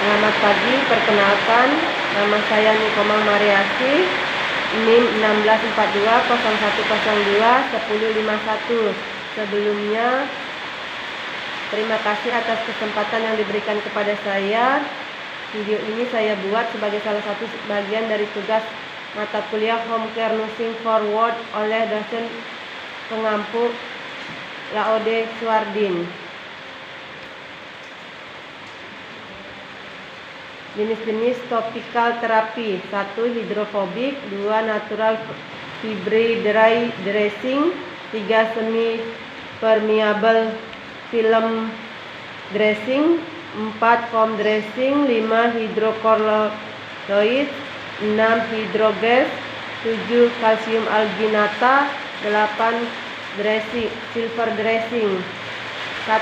Selamat pagi, perkenalkan nama saya Nikomang Mariasi, NIM 164201021051. Sebelumnya, terima kasih atas kesempatan yang diberikan kepada saya. Video ini saya buat sebagai salah satu bagian dari tugas mata kuliah Home Care Nursing Forward oleh dosen pengampu Laode Suardin. Jenis-jenis topikal terapi: 1. Hidrofobik, 2. Natural fibre dry dressing, 3. Semi permeable film dressing, 4. Foam dressing, 5. Hidrokorloid, 6. hidrogas, 7. kalsium alginata, 8. silver dressing. 1.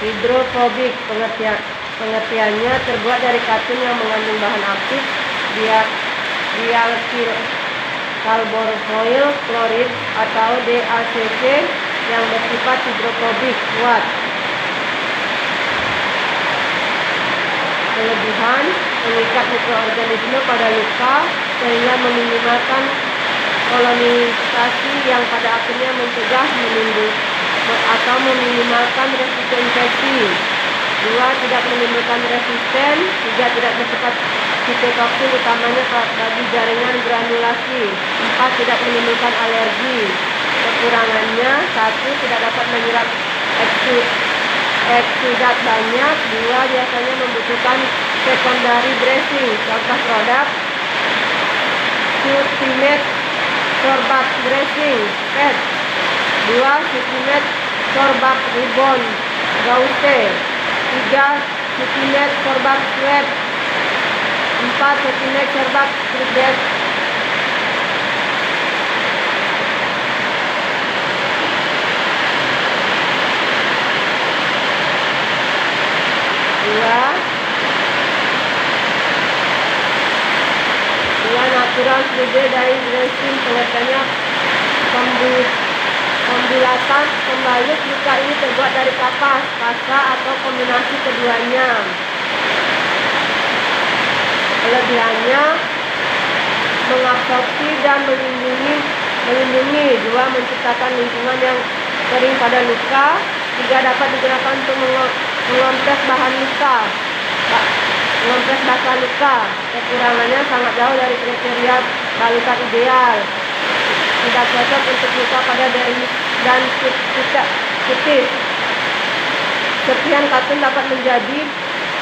Hidrofobik. Pengertiannya terbuat dari katun yang mengandung bahan aktif dialkylcarbonyl klorid atau DACC yang bersifat hidrofobik kuat. Kelebihan: mengikat mikroorganisme pada luka sehingga meminimalkan kolonisasi yang pada akhirnya mencegah atau meminimalkan resiko infeksi. 2. Tidak menimbulkan resisten. 3. Tidak bersifat sitotoksin utamanya bagi jaringan granulasi. 4. Tidak menimbulkan alergi. Kekurangannya: 1. Tidak dapat menyerap eksudat banyak. 2. Biasanya membutuhkan secondary dressing. Contoh produk: Sutimate Sorbac dressing PET. 2. Sutimate Sorbac Ribbon Gauze. 3. Sutimate Sorbac Sweat. 4. Sutimate Sorbac Tribet. 2. Natural fibre dry dressing. Pengertiannya pembulatan pembalut luka ini terbuat dari kapas, kasa, atau kombinasi keduanya. Kelebihannya: mengabsorpsi dan melindungi. 2. Menciptakan lingkungan yang kering pada luka. 3. Dapat digunakan untuk mengompres bahan luka. Kekurangannya: sangat jauh dari kriteria balutan ideal. Tidak cocok untuk luka pada dermis dan kutis. Serpihan katun dapat menjadi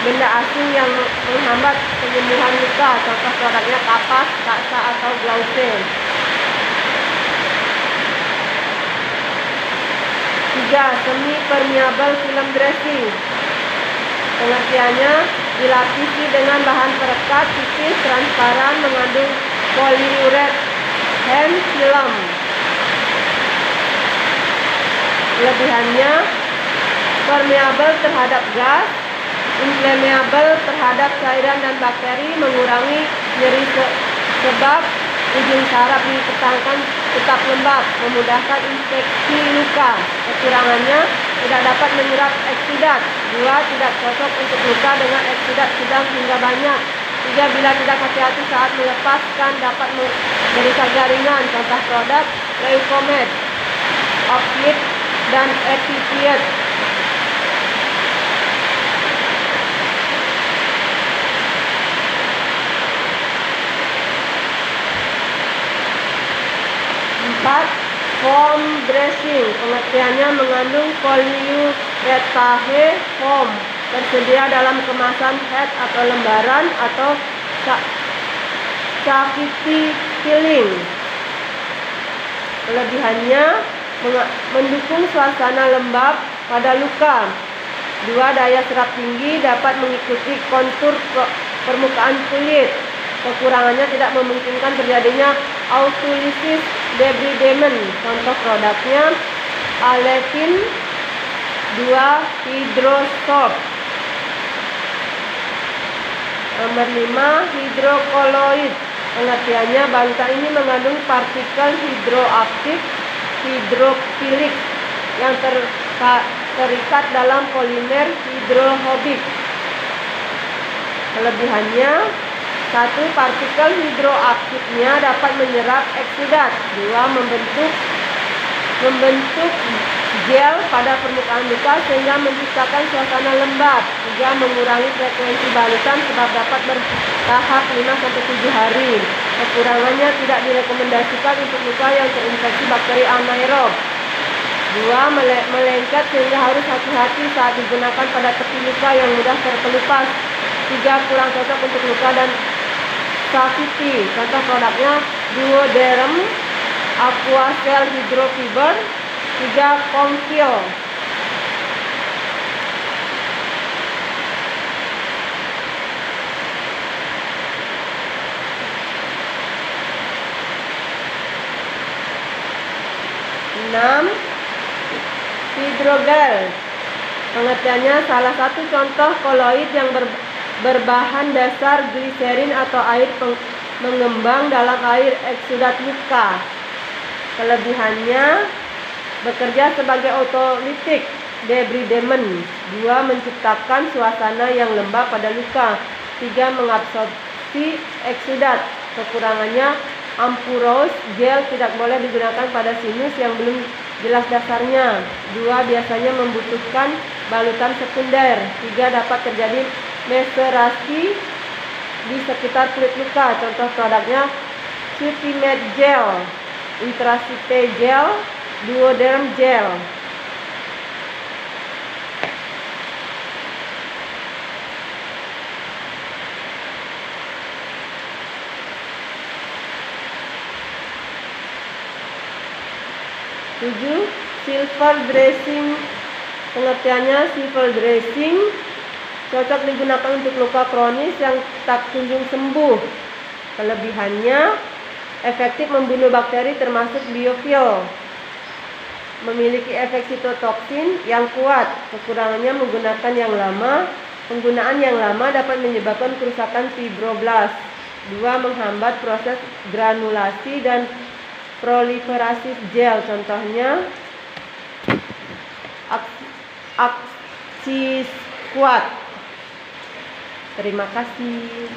benda asing yang menghambat penyembuhan luka. Contoh produknya kapas, kasa, atau gauze. 3. Semi permeable film dressing. Pengertiannya: dilapisi dengan bahan perekat tipis transparan mengandung polyurethane film. Kelebihannya: permeable terhadap gas, inflammable terhadap cairan dan bakteri, mengurangi nyeri sebab ujung saraf dipertahankan tetap lembab, memudahkan infeksi luka. Kekurangannya: tidak dapat menyerap eksudat. 2. Tidak cocok untuk luka dengan eksudat sedang hingga banyak. 3. Bila tidak hati-hati saat melepaskan dapat merusak jaringan. Contoh produk: Leukomed, Oxlid, dan Epipiet. 4. Foam dressing. Pengertiannya: mengandung polyurethane foam, tersedia dalam kemasan head atau lembaran atau cavity filling. Kelebihannya: mendukung suasana lembab pada luka. 2. Daya serap tinggi, dapat mengikuti kontur permukaan kulit. Kekurangannya: tidak memungkinkan terjadinya autolysis debridement. Contoh produknya Aletin 2 Hydrosoft. Nomor 5. Hidrokoloid. Pengertiannya: balutan ini mengandung partikel hidroaktif hidrofilik yang terikat dalam polimer hidrofobik. Kelebihannya, 1. Partikel hidroaktifnya dapat menyerap eksudat. 2. Membentuk gel pada permukaan luka sehingga menciptakan suasana lembab. 3. Mengurangi frekuensi balutan sebab dapat bertahap 5-7 hari. Kekurangannya, tidak direkomendasikan untuk luka yang terinfeksi bakteri anaerob. 2. Melengket sehingga harus hati-hati saat digunakan pada tepi luka yang mudah terkelupas. 3. Kurang cocok untuk luka dan safety. Contoh produknya Duoderm Aquacel Hydrofiber. 3. Comfeel. Hidrogel. Pengertiannya, salah satu contoh koloid yang berbahan dasar gliserin atau air mengembang dalam air eksudat luka. Kelebihannya, bekerja sebagai otolitik debridement. 2. Menciptakan suasana yang lembab pada luka. 3. Mengabsorpsi eksudat. Kekurangannya, ampurose gel tidak boleh digunakan pada sinus yang belum jelas dasarnya. 2. Biasanya membutuhkan balutan sekunder. 3. Dapat terjadi macerasi di sekitar kulit luka. Contoh produknya Cutimed Gel, Intracite Gel, Duoderm Gel. Tujuh, silver dressing. Pengertiannya, silver dressing cocok digunakan untuk luka kronis yang tak kunjung sembuh. Kelebihannya, efektif membunuh bakteri termasuk biofil. Memiliki efek sitotoksin yang kuat. Kekurangannya, penggunaan yang lama dapat menyebabkan kerusakan fibroblast. 2. Menghambat proses granulasi dan proliferasi gel. Contohnya Axisquat. Terima kasih.